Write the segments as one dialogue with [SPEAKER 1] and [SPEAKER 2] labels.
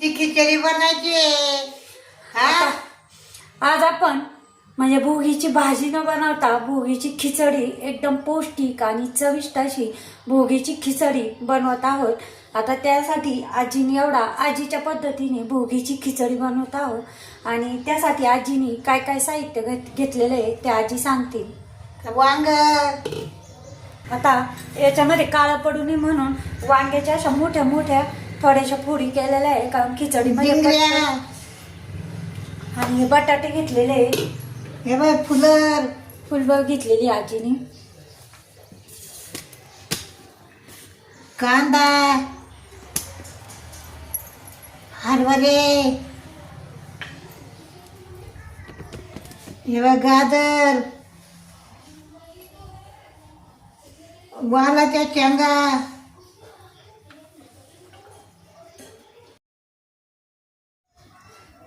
[SPEAKER 1] ती खिचडी बनायची हा.
[SPEAKER 2] आज आपण म्हणजे भोगीची भाजी न बनवता भोगीची खिचडी एकदम पौष्टिक आणि चविष्ट अशी भोगीची खिचडी बनवत आहोत। आता त्यासाठी आजीने आजीच्या पद्धतीने भोगीची खिचडी बनवत आहोत आणि त्यासाठी आजीने काय काय साहित्य घेतलेलं आहे ते आजी सांगतील।
[SPEAKER 1] वांग,
[SPEAKER 2] आता याच्यामध्ये काळं पडू नये म्हणून वांग्याच्या अशा मोठ्या मोठ्या थोड्याशा फोडी केलेल्या आहे, कारण खिचडीमध्ये
[SPEAKER 1] जिंगऱ्या,
[SPEAKER 2] आणि बटाटे घेतलेले आहे,
[SPEAKER 1] हे बाय
[SPEAKER 2] फुलबग घेतलेली आजीने,
[SPEAKER 1] कांदा, हरभरे, हे बाय गाजर, वालाच्या शेंगा,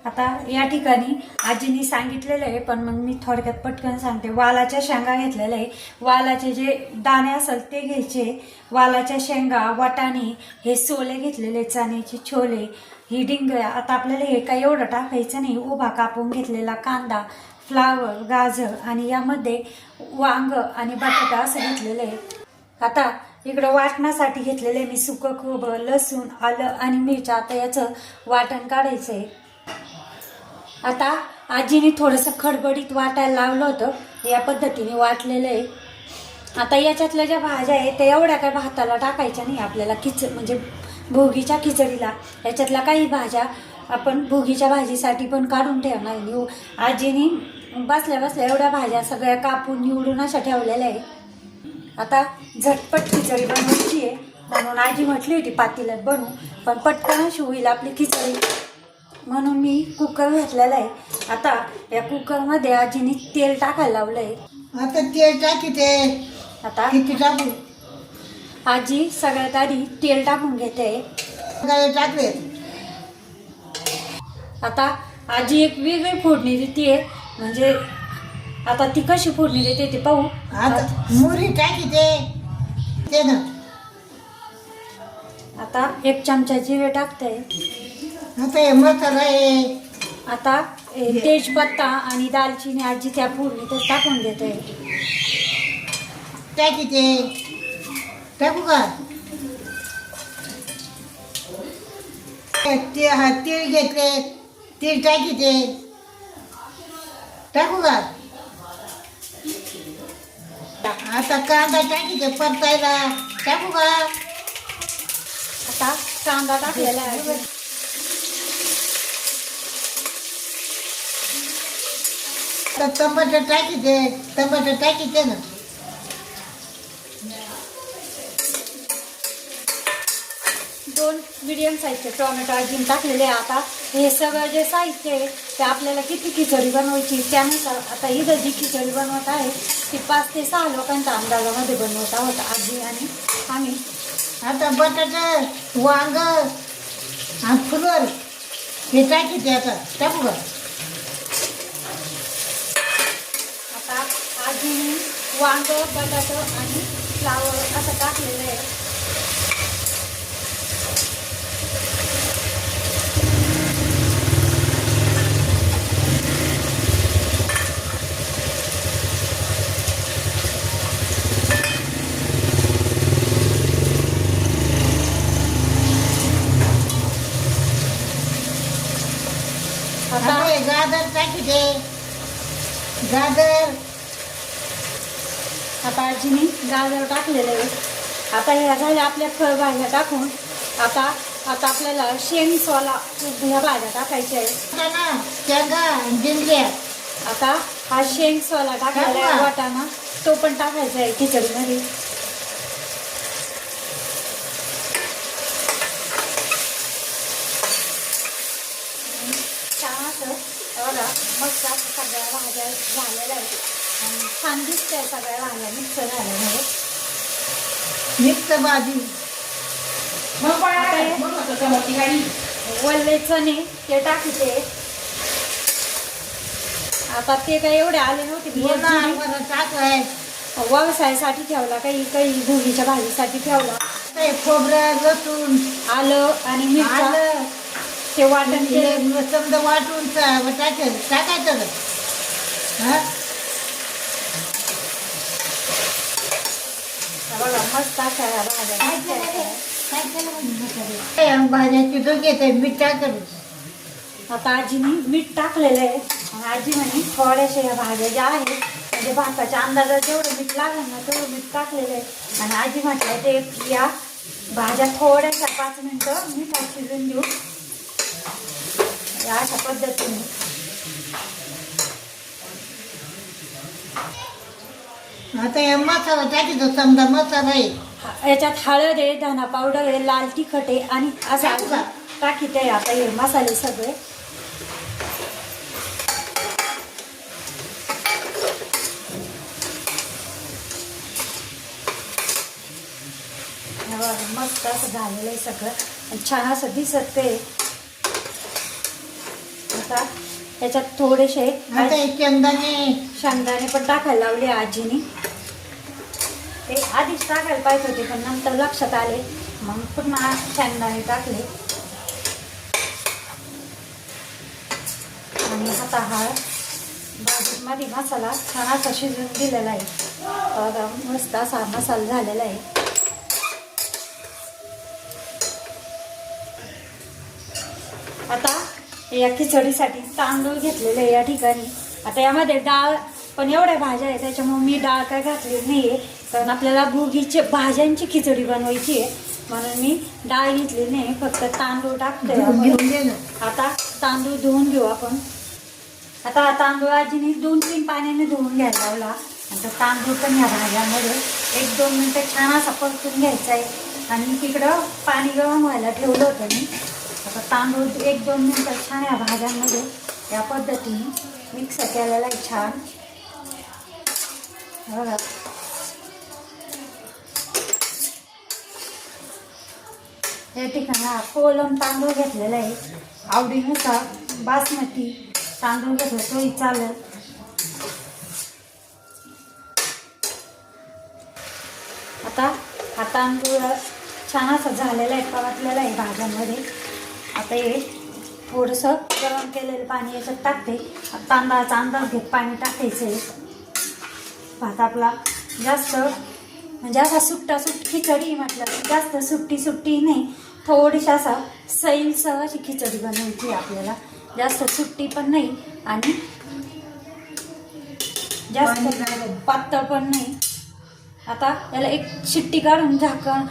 [SPEAKER 2] आता या ठिकाणी आजीने सांगितलेलं आहे पण मग मी थोडक्यात पटकन सांगते। वालाच्या शेंगा घेतलेल्या आहे, वालाचे जे दाणे असेल ते घ्यायचे, वालाच्या शेंगा, वाटाणे, हे सोले घेतलेले, चण्याचे छोले, ही डिंगळ्या। आता आपल्याला हे काही एवढं टाकायचं नाही, उभा कापून घेतलेला कांदा, फ्लावर, गाजर आणि यामध्ये वांग आणि बटाटा असं घेतलेलं आहे। आता इकडं वाटण्यासाठी घेतलेले मी सुकं खोबरं, लसूण, आलं आणि मिरच्या। आता याचं वाटण काढायचं आहे। आता आजीने थोडंसं खडबडीत वाटायला लावलं होतं, या पद्धतीने वाटलेलं आहे। आता याच्यातल्या ज्या भाज्या आहेत त्या एवढ्या काय भाताला टाकायच्या नाही आपल्याला, म्हणजे भोगीच्या खिचडीला याच्यातल्या काही भाज्या आपण भोगीच्या भाजीसाठी पण काढून ठेवणार आहे। आजीने बसल्या बसल्या एवढ्या भाज्या सगळ्या कापून निवडून अशा ठेवलेल्या आहे। आता झटपट खिचडी बनवायची आहे म्हणून आजी म्हटली होती पातेल्यात बनवू, पण पटकन अशी होईल आपली खिचडी म्हणून मी कुकर घेतलेला आहे। आता या कुकरमध्ये आजीने तेल टाकायला लावलं आहे।
[SPEAKER 1] आता तेल टाकीते,
[SPEAKER 2] आता
[SPEAKER 1] किती टाकू,
[SPEAKER 2] आजी सगळ्यात आधी तेल टाकून घेते।
[SPEAKER 1] टाकले,
[SPEAKER 2] आता आजी एक वेगळी फोडणी देते, म्हणजे आता ती कशी फोडणी देते ते पाहू।
[SPEAKER 1] आता मुरी टाकीते ते ना,
[SPEAKER 2] आता 1 चमचा जिरे टाकते।
[SPEAKER 1] आता हे मसाला आहे,
[SPEAKER 2] आता तेजपत्ता आणि दालचिनी आजी त्या फोडणीतच टाकून देते।
[SPEAKER 1] टाकीते, टाकू का, तीळ घेतले, तीळ टाकीते, टाकू का, आता कांदा टाकीते परतायला, टाकू का,
[SPEAKER 2] आता कांदा टाकलेला आहे।
[SPEAKER 1] आता टमाटर टाकीते ना,
[SPEAKER 2] दोन मीडियम साईजचे टोमॅटो आजीने टाकलेले आहे। आता हे सगळं जे साहित्य आहे ते आपल्याला किती खिचडी बनवायची त्यानुसार, आता इथं जी खिचडी बनवत आहे ती 5 ते 6 लोकांच्या अंदाजामध्ये बनवत आहोत आजी आणि आम्ही।
[SPEAKER 1] आता बटाटा, वांग आणि फुलवर हे टाकीते, आता टाकू का,
[SPEAKER 2] आता आजीने वांग, बटाटा आणि फ्लावर असं टाकलेलं आहे।
[SPEAKER 1] आता हे गाजर टाकीते, गाजर,
[SPEAKER 2] आता आजीने गाजर टाकलेलं आहे। आता ह्या झाल्या आपल्या फळभाज्या टाकून, आता आपल्याला शेंगसोला ह्या भाज्या टाकायच्या आहे
[SPEAKER 1] ना, शेंगा, जिंगऱ्या,
[SPEAKER 2] आता हा शेंगसोला टाकलेला आहे, वाटाणा तो पण टाकायचा आहे खिचडीमध्ये। छान असं बघा, मस्त असं सगळ्या भाज्या झालेल्या आहेत आणि छान दिसतंय सगळ्या भाज्या मिक्स झाल्यामुळे।
[SPEAKER 1] मिक्स भाजी,
[SPEAKER 2] वल्ले चणे ते टाकते। आता ते काही एवढे आले नव्हते,
[SPEAKER 1] टाकलाय
[SPEAKER 2] व्यवसायासाठी ठेवला, काही काही भोगीच्या भाजीसाठी ठेवला।
[SPEAKER 1] खोबरं, लसूण,
[SPEAKER 2] आलं आणि मिरच्या, ते वाटण केलं.
[SPEAKER 1] हे समजा वाटून टाकायचं का? हा
[SPEAKER 2] बघा मस्त अशा ह्या भाज्या
[SPEAKER 1] काय
[SPEAKER 2] टाकायच्या.
[SPEAKER 1] केलं म्हणजे भाज्याची दोघे येते मीठ टाकत.
[SPEAKER 2] आता आजीने मीठ टाकलेलं आहे आणि आजी म्हणे थोड्याशा या भाज्या ज्या आहेत म्हणजे भाताच्या अंदाजात जेवढं मीठ लागलं ना तेवढं मीठ टाकलेलं आहे. आणि आजी म्हटलं ते या भाज्या थोड्याशा 5 मिनिटं मिठात शिजून घेऊ या अशा पद्धतीने.
[SPEAKER 1] आता या मसाला टाकीतो समजा मसाला आहे.
[SPEAKER 2] याच्यात हळद आहे, धना पावडर आहे, लाल तिखट आहे आणि असं
[SPEAKER 1] टाकू का?
[SPEAKER 2] टाकीत आहे आता हे मसाले सगळे. हे बघा, मस्त असं झालेलं आहे सगळं आणि छान असं दिसत आहे. आता याच्यात थोडेसे
[SPEAKER 1] आता हे
[SPEAKER 2] शेंगदाणे पण टाकायला लावले आजीने. ते आधीच टाकायला पाहिजे होते पण नंतर लक्षात आले मग पुन्हा शेंगदाणे टाकले. आणि आता हा भाजीमध्ये मसाला छान असा शिजून दिलेला आहे. बघा मस्त असा मसाला झालेला आहे. आता या खिचडीसाठी तांदूळ घेतलेले आहे या ठिकाणी. आता यामध्ये डाळ पण एवढ्या भाज्या आहेत त्याच्यामुळे मी डाळ काय घातली नाही आहे कारण आपल्याला भुगीचे भाज्यांची खिचडी बनवायची आहे म्हणून मी डाळ घेतली नाही. फक्त तांदूळ टाकतोय आपण. आता तांदूळ धुवून घेऊ आपण. आता हा तांदूळ आजीने 2-3 पाण्याने धुवून घ्यायला लावला. आता तांदूळ पण या भाज्यामध्ये 1-2 मिनटं छान असा परतून घ्यायचा आहे. आणि तिकडं पाणी गरम व्हायला ठेवलं होतं मी. आता तांदूळ 1-2 मिनटं छान या भाज्यांमध्ये या पद्धतीने मिक्स केलेला आहे छान. बघा या ठिकाणी हा कोलम तांदूळ घेतलेला आहे. आवडीनुसार बासमती तांदूळ घेतला तोही चालेल. आता हा तांदूळ छान असा झालेला आहे, परतलेला आहे भाज्यांमध्ये. आता हे थोडंसं गरम केलेलं पाणी याच्यात टाकते. तांदळाचा अंदाज घेत पाणी टाकायचं आहे. भात आपला जास्त म्हणजे असा सुट्टा खिचडी म्हटलं जास्त सुट्टी नाही, थोडीशी असा सैलसह अशी खिचडी बनवायची आपल्याला. जास्त सुट्टी पण नाही आणि जास्त पातळ पण नाही. आता याला एक शिट्टी काढून झाकण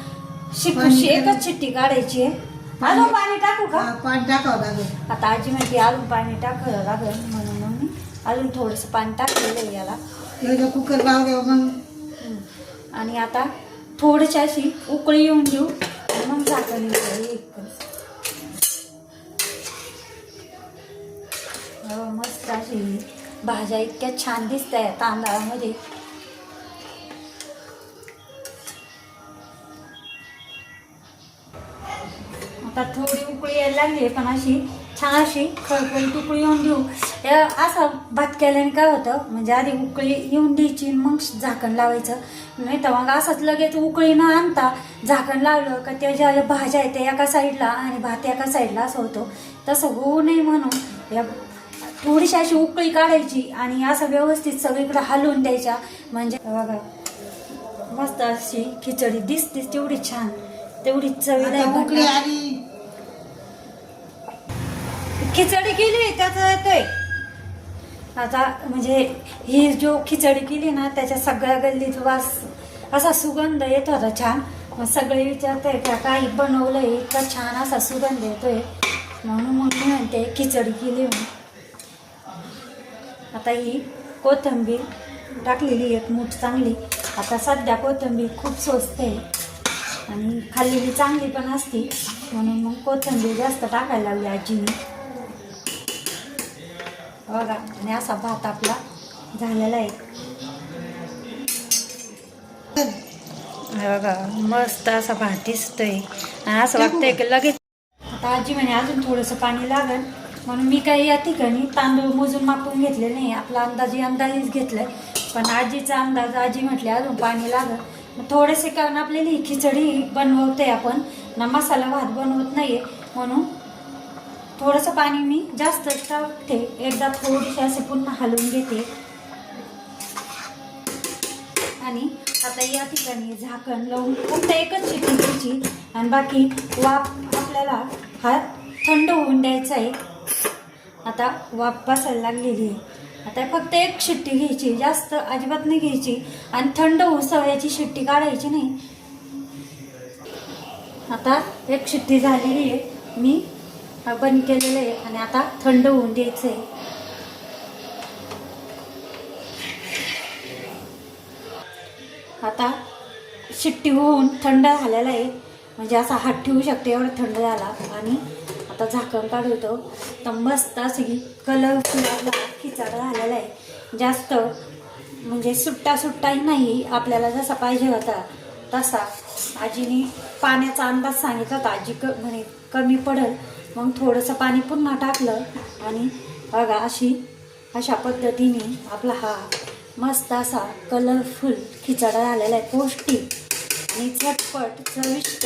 [SPEAKER 2] एकच शिट्टी काढायची आहे. अजून पाणी टाकू का?
[SPEAKER 1] पाणी टाकावं लागेल.
[SPEAKER 2] आता आजी म्हणते अजून पाणी टाकावं लागेल म्हणून मग मी अजून थोडंसं पाणी टाकलेलं आहे याला.
[SPEAKER 1] कुकर लावल्यावर मग.
[SPEAKER 2] आणि आता थोडीशी अशी उकळी येऊन देऊ मग झाकण मस्त अशी भाज्या इतक्या छान दिसत आहे तांदळामध्ये. आता थोडी उकळी यायला लागली पण अशी छान अशी खळखळीत उकळी येऊन देऊ. असा भात केल्याने काय होतं म्हणजे आधी उकळी येऊन द्यायची मग झाकण लावायचं. नाही तर मग असंच लगेच उकळी न आणता झाकण लावलं का त्या ज्या भाज्या आहेत त्या एका साईडला आणि भात एका साईडला असं होतं. तसं होऊ नये म्हणून या थोडीशी अशी उकळी काढायची आणि असं व्यवस्थित सगळीकडे हलवून द्यायच्या. म्हणजे बघा मस्त अशी खिचडी दिसते तेवढी छान तेवढी चवीला
[SPEAKER 1] उकळी आली.
[SPEAKER 2] खिचडी केली त्याचा येतोय. आता म्हणजे ही जो खिचडी केली ना त्याच्या सगळ्या गल्लीत वास असा सुगंध येत होता छान. मग सगळे विचारताय का काही बनवलंय इतका छान असा सुगंध येतोय म्हणून मग मी म्हणते खिचडी केली म्हणून. आता ही कोथिंबीर टाकलेली एक मूठ चांगली. आता सध्या कोथिंबीर खूप स्वस्त आहे आणि खाल्लेली चांगली पण असते म्हणून मग कोथिंबीर जास्त टाकायला लागली आजीने. बघा आणि असा भात आपला झालेला आहे. बघा मस्त असा भात दिसतोय आणि असं वाटतंय की लगेच. आता आजी म्हणे अजून थोडंसं पाणी लागेल म्हणून मी काही या ठिकाणी तांदूळ मोजून मापून घेतले नाही. आपला अंदाजच घेतलाय पण आजीचा अंदाज आजी म्हटले अजून पाणी लागेल. मग थोडेसे कारण आपल्याला ही खिचडी बनवते आपण ना मसाला भात बनवत नाहीये म्हणून थोडंसं पाणी मी जास्त टाकते, एकदा थोडीशी असे पुन्हा हलवून घेते आणि आता या ठिकाणी झाकण लावून फक्त एकच शिट्टी द्यायची आणि बाकी वाफ आपल्याला हा थंड होऊन द्यायचा आहे. आता वाफ बसायला लागलेली आहे. आता फक्त एक शिट्टी घ्यायची, जास्त अजिबात नाही घ्यायची आणि थंड होऊसर याची शिट्टी काढायची नाही. आता एक शिट्टी झालेली आहे, मी बंद केलेलं आहे आणि आता थंड होऊन द्यायचं आहे. आता शिट्टी होऊन थंड झालेला आहे, म्हणजे असा हात ठेवू शकते एवढं थंड झाला. आणि आता झाकण काढतो तर मस्त अशी कलरफुल आपला खिचडा झालेला आहे. जास्त म्हणजे सुट्टाही नाही, आपल्याला जसा पाहिजे होता तसा. आजीने पाण्याचा अंदाज सांगितला होता, आजी म्हणे कमी पडेल, मग थोडंसं पाणी पुन्हा टाकलं आणि बघा अशा पद्धतीने आपला हा मस्त असा कलरफुल खिचडा झालेला आहे. पौष्टिक आणि झटपट चविष्ट